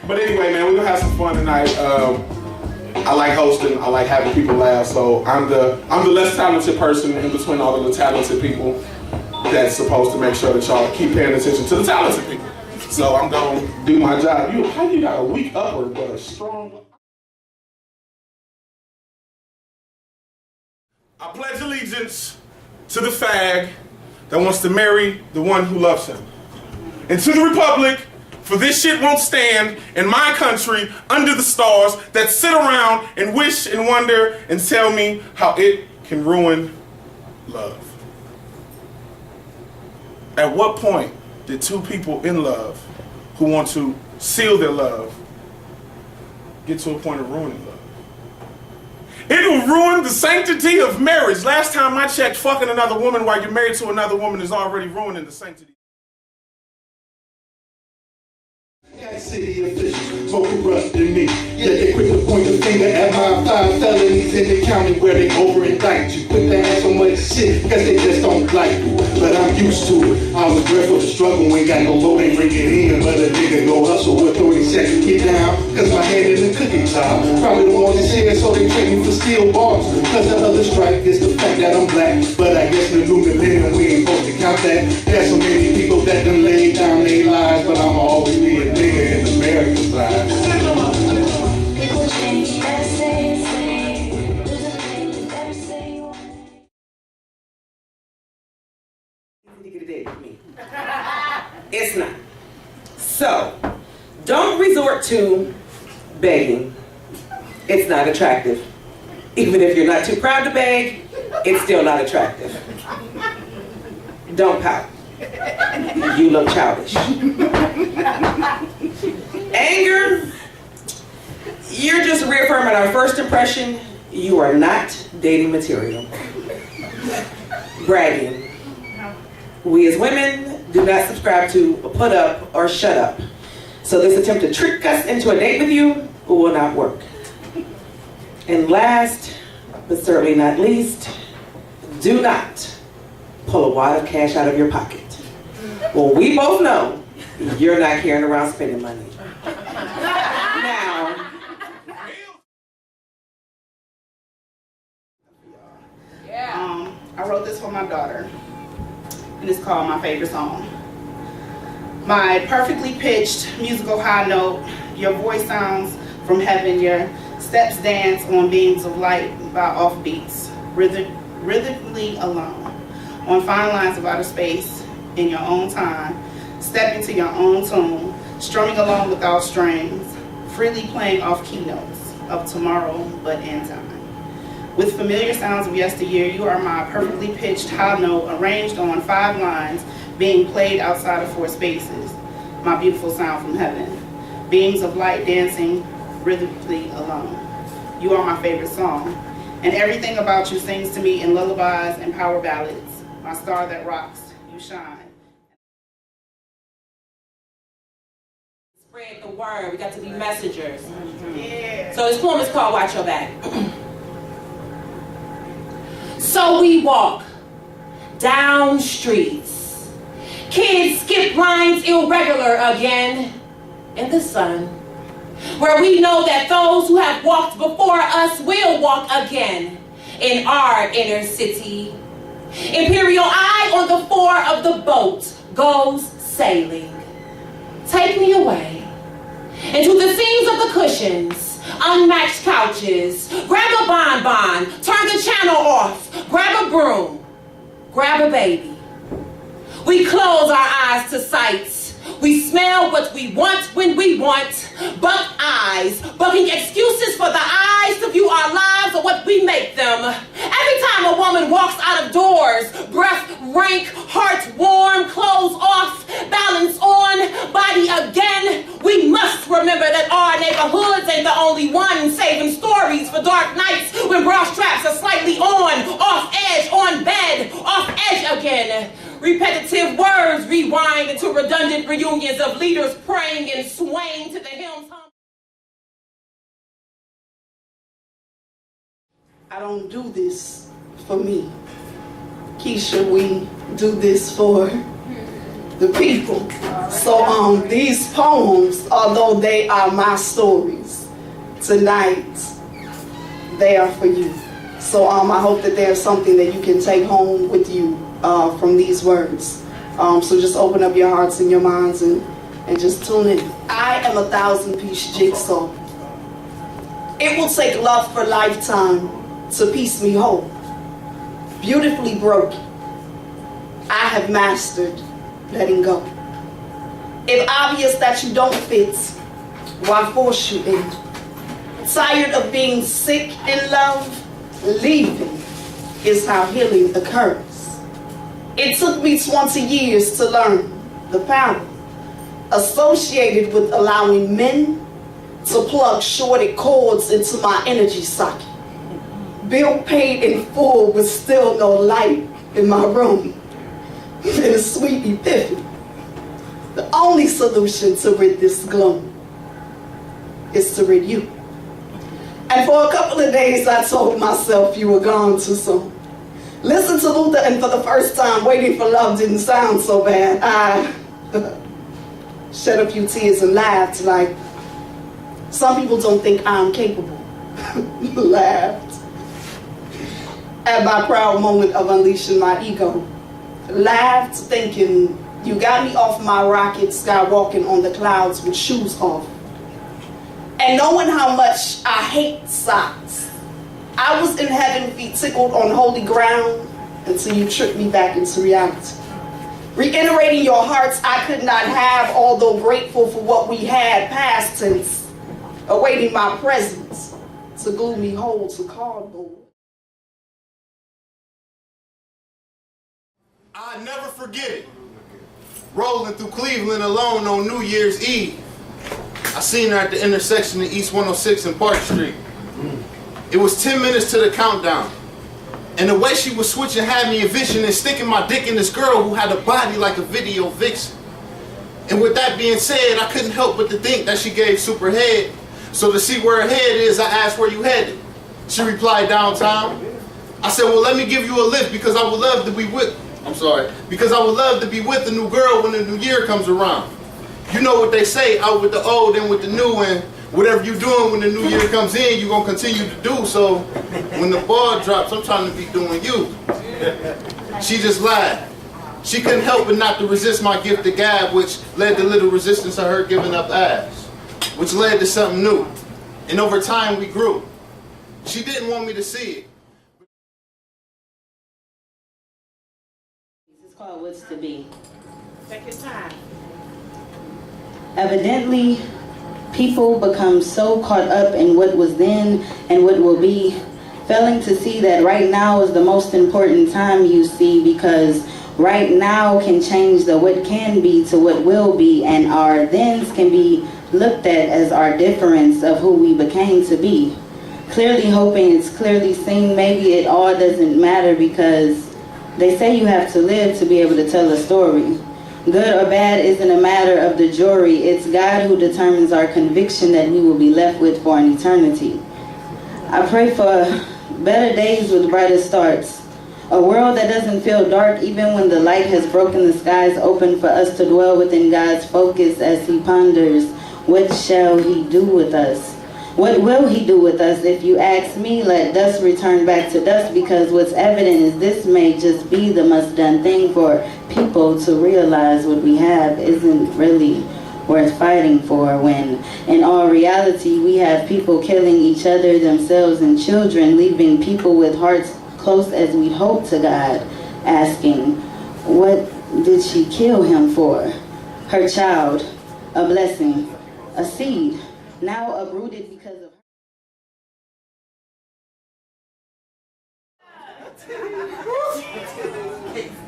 But anyway, man, we're gonna have some fun tonight. I like hosting. I like having people laugh. So I'm the less talented person in between all of the talented people that's supposed to make sure that y'all keep paying attention to the talented people. So I'm gonna do my job. How you got a weak upward but a strong? I pledge allegiance to the fag that wants to marry the one who loves him, and to the republic. For this shit won't stand in my country under the stars that sit around and wish and wonder and tell me how it can ruin love. At what point did two people in love who want to seal their love get to a point of ruining love? It will ruin the sanctity of marriage. Last time I checked, fucking another woman while you're married to another woman is already ruining the sanctity. City officials, more corrupt than me. Yet they quick to point the finger at my 5 felonies in the county where they over-indict you. Put their ass so much shit, cause they just don't like you. But I'm used to it. I was bred for the struggle, ain't got no load, ain't breaking in. But a nigga go hustle with 30 seconds, get down. Cause my hand in the cookie jar. Probably the one that's here, so they train me for steel bars. Cause the other strike is the fact that I'm black. But I guess the new millennium, we ain't supposed to count that. There's so many people that done laid down their lives, but I'ma always be a nigga in America's lives. People change, never stay the same. There's a thing that never say you want. You get a date with me. It's not. So, don't resort to begging. It's not attractive. Even if you're not too proud to beg, it's still not attractive. Don't pout. You look childish. Anger, you're just reaffirming our first impression. You are not dating material. Bragging. We as women do not subscribe to put up or shut up. So this attempt to trick us into a date with you will not work. And last, but certainly not least, do not pull a wad of cash out of your pocket. Well, we both know you're not carrying around spending money. Now, I wrote this for my daughter, and it's called My Favorite Song. My perfectly pitched musical high note, your voice sounds from heaven, your steps dance on beams of light by offbeats, rhythmically alone, on fine lines of outer space, in your own time, step into your own tune, strumming along without strings, freely playing off keynotes of tomorrow but in time. With familiar sounds of yesteryear, you are my perfectly pitched high note arranged on 5 lines being played outside of 4 spaces, my beautiful sound from heaven. Beams of light dancing rhythmically alone. You are my favorite song, and everything about you sings to me in lullabies and power ballads. My star that rocks, you shine. spread the word. We got to be messengers. Yeah. So this poem is called Watch Your Back. So we walk down streets. Kids skip lines irregular again in the sun, where we know that those who have walked before us will walk again in our inner city. Imperial eye on the fore of the boat goes sailing. Take me away into the scenes of the cushions, unmatched couches. Grab a bonbon, turn the channel off, grab a broom, grab a baby. We close our eyes to sights. We smell what we want when we want. Buck eyes, bucking excuses for the eyes to view our lives or what we make them. Every time a woman walks out of doors, breath rank, heart warm, clothes off, balance on, body again. We must remember that our neighborhoods ain't the only one saving stories for dark nights when bra straps are slightly on, off edge, on bed, off edge again. Repetitive words rewind into redundant reunions of leaders praying and swaying to the hymns. I don't do this for me. Keisha, we do this for the people. So these poems, although they are my stories, tonight they are for you. So I hope that there's something that you can take home with you from these words. So just open up your hearts and your minds and just tune in. I am a 1,000-piece jigsaw. It will take love for a lifetime to piece me whole. Beautifully broken, I have mastered letting go. If obvious that you don't fit, why force you in? Tired of being sick in love? Leaving is how healing occurs. It took me 20 years to learn the power associated with allowing men to plug shorted cords into my energy socket. Bill paid in full with still no light in my room. And a sweet epiphany. The only solution to rid this gloom is to rid you. And for a couple of days I told myself you were gone too soon. Listen to Luther, and for the first time, Waiting for Love didn't sound so bad. I shed a few tears and laughed like, some people don't think I'm capable. Laughed at my proud moment of unleashing my ego. Laughed thinking, you got me off my rocket, skywalking on the clouds with shoes off. And knowing how much I hate socks, I was in heaven, feet tickled on holy ground, until you tricked me back into reality. Reiterating your hearts I could not have, although grateful for what we had, past tense, awaiting my presence to glue me whole to cardboard. I never forget it. Rolling through Cleveland alone on New Year's Eve. I seen her at the intersection of East 106 and Park Street. It was 10 minutes to the countdown. And the way she was switching had me envisioning sticking my dick in this girl who had a body like a video vixen. And with that being said, I couldn't help but to think that she gave super head. So to see where her head is, I asked where you headed. She replied, downtown. I said, well, let me give you a lift because I would love to be with, because I would love to be with the new girl when the new year comes around. You know what they say, out with the old and with the new, and whatever you're doing when the new year comes in, you're going to continue to do. So when the ball drops, I'm trying to be doing you. She just laughed. She couldn't help but not to resist my gift of gab, which led to little resistance to her giving up ass, which led to something new. And over time we grew. She didn't want me to see it. It's called What's to Be. Take your time. Evidently, people become so caught up in what was then and what will be, failing to see that right now is the most important time you see, because right now can change the what can be to what will be, and our thens can be looked at as our difference of who we became to be. Clearly hoping it's clearly seen, maybe it all doesn't matter, because they say you have to live to be able to tell a story. Good or bad isn't a matter of the jury. It's God who determines our conviction that we will be left with for an eternity. I pray for better days with brighter starts. A world that doesn't feel dark even when the light has broken the skies open, for us to dwell within God's focus as he ponders, what shall he do with us? What will he do with us? If you ask me, let dust return back to dust, because what's evident is this may just be the must-done thing for people to realize what we have isn't really worth fighting for, when in all reality we have people killing each other, themselves, and children, leaving people with hearts close as we'd hope to God, asking, what did she kill him for? Her child, a blessing, a seed, now uprooted because of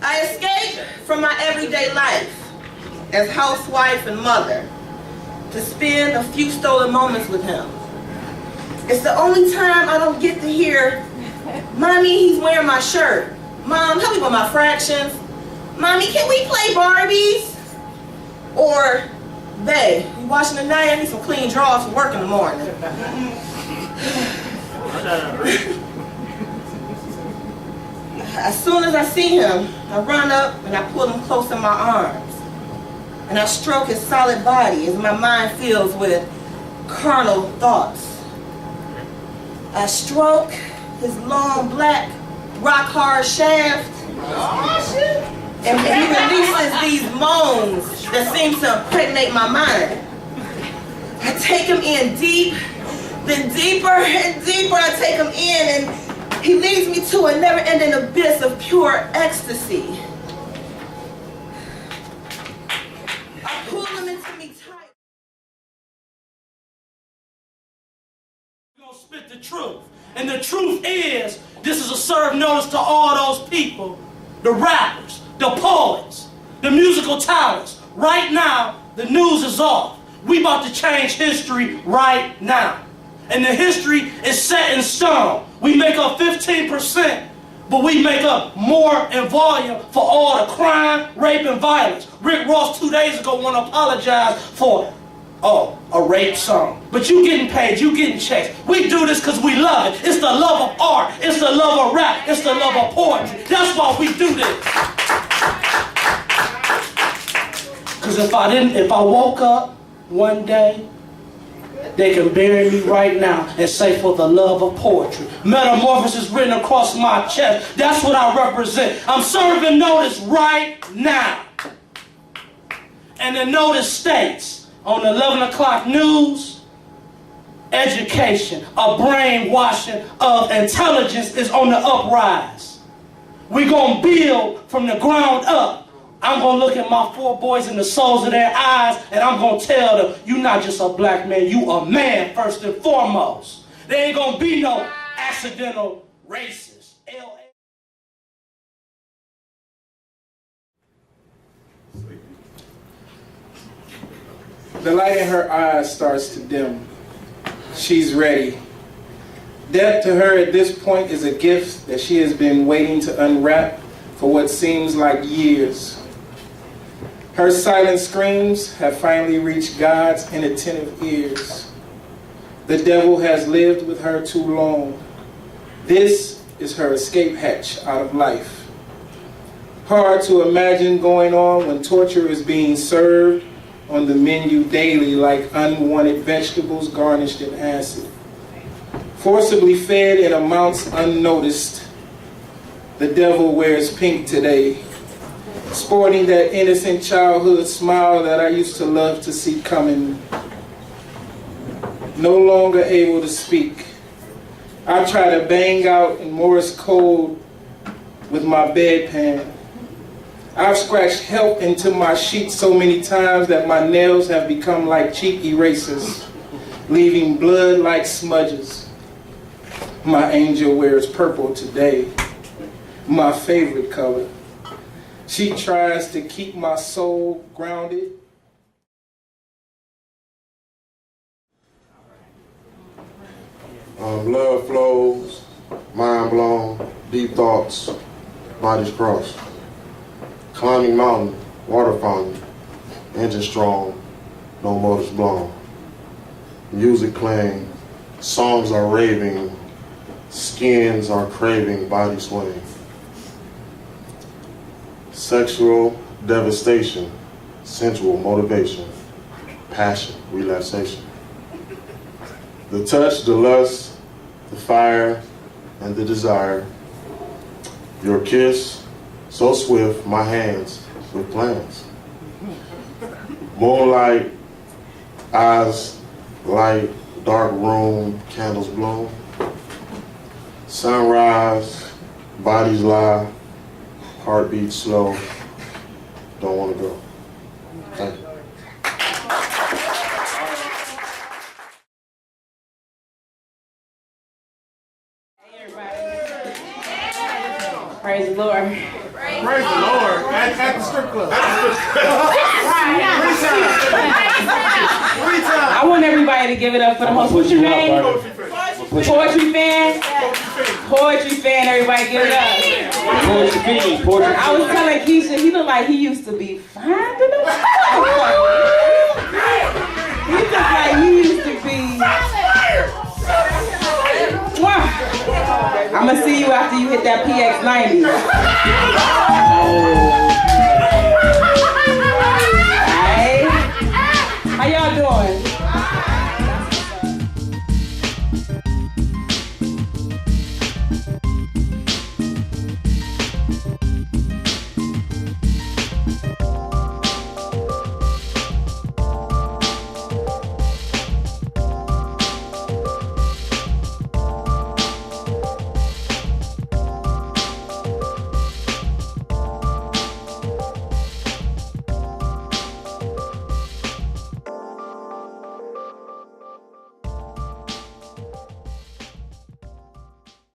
I escaped from my everyday life as housewife and mother to spend a few stolen moments with him. It's the only time I don't get to hear, Mommy, he's wearing my shirt. Mom, help me with my fractions. Mommy, can we play Barbies? Or, babe, you washing the night? I need some clean drawers for work in the morning. As soon as I see him, I run up and I pull him close in my arms. and I stroke his solid body as my mind fills with carnal thoughts. I stroke his long black rock-hard shaft, and he releases these moans that seem to impregnate my mind. I take him in deep, then deeper and deeper I take him in, and he leads me to a never-ending abyss of pure ecstasy. I pull him into me tight. We're gonna spit the truth. And the truth is, this is a serve notice to all those people, the rappers, the poets, the musical talents. Right now, the news is off. We about to change history right now. And the history is set in stone. We make up 15%, but we make up more in volume for all the crime, rape, and violence. Rick Ross 2 days ago want to apologize for a rape song. But you getting paid, you getting checks. We do this because we love it. It's the love of art. It's the love of rap. It's the love of poetry. That's why we do this. Because if I woke up one day, they can bury me right now and say, for the love of poetry. Metamorphosis written across my chest. That's what I represent. I'm serving notice right now. And the notice states, on the 11 o'clock news, education, a brainwashing of intelligence is on the uprise. We're going to build from the ground up. I'm going to look at my 4 boys in the soles of their eyes, and I'm going to tell them, you're not just a black man, you a man first and foremost. There ain't going to be no accidental racists. The light in her eyes starts to dim. She's ready. Death to her at this point is a gift that she has been waiting to unwrap for what seems like years. Her silent screams have finally reached God's inattentive ears. The devil has lived with her too long. This is her escape hatch out of life. Hard to imagine going on when torture is being served on the menu daily like unwanted vegetables garnished in acid. Forcibly fed in amounts unnoticed, the devil wears pink today, sporting that innocent childhood smile that I used to love to see coming. No longer able to speak, I try to bang out in Morse code with my bedpan. I've scratched help into my sheet so many times that my nails have become like cheap erasers, leaving blood like smudges. My angel wears purple today, my favorite color. She tries to keep my soul grounded. Blood flows, mind blown, deep thoughts, bodies crossed. Climbing mountain, water fountain, engine strong, no motors blown. Music playing, songs are raving, skins are craving, body swaying. Sexual devastation, sensual motivation, passion, relaxation. The touch, the lust, the fire, and the desire. Your kiss, so swift, my hands with plans. Moonlight, eyes light, dark room, candles bloom. Sunrise, bodies lie, heartbeat slow, don't want to go. Thank you. Praise the Lord. Praise the Lord. At the strip club. I want everybody to give it up for the host. What's your name? Poetry fan. Poetry fan. Everybody give it up. I was telling Keisha, he looked like he used to be fine. He looked like he used to be. I'm gonna see you after you hit that PX90.